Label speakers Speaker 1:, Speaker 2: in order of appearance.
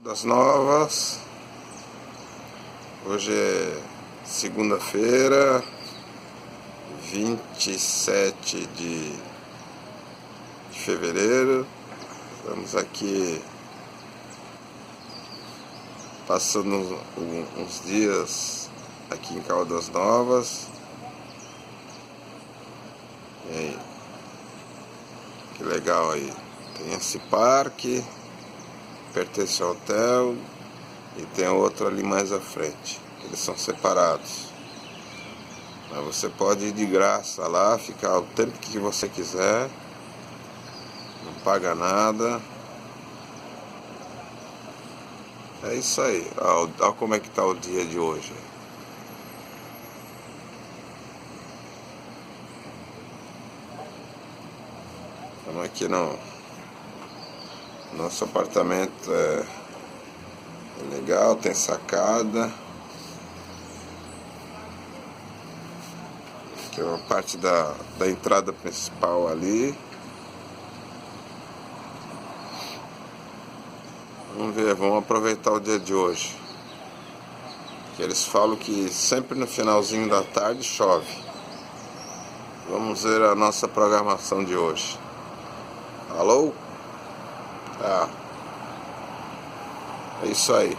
Speaker 1: Das Novas. Hoje é segunda-feira, 27 de fevereiro. Estamos aqui passando uns dias aqui em Caldas Novas. E aí, que legal aí. Tem esse parque, pertence ao hotel, e tem outro ali mais à frente. Eles são separados. Mas você pode ir de graça lá, ficar o tempo que você quiser, não paga nada. É isso aí. Olha como é que tá o dia de hoje. Estamos aqui no nosso apartamento. É legal, tem sacada. Aqui é uma parte da entrada principal ali. Vamos ver, vamos aproveitar o dia de hoje. Que eles falam que sempre no finalzinho da tarde chove. Vamos ver a nossa programação de hoje. Alô? É isso aí.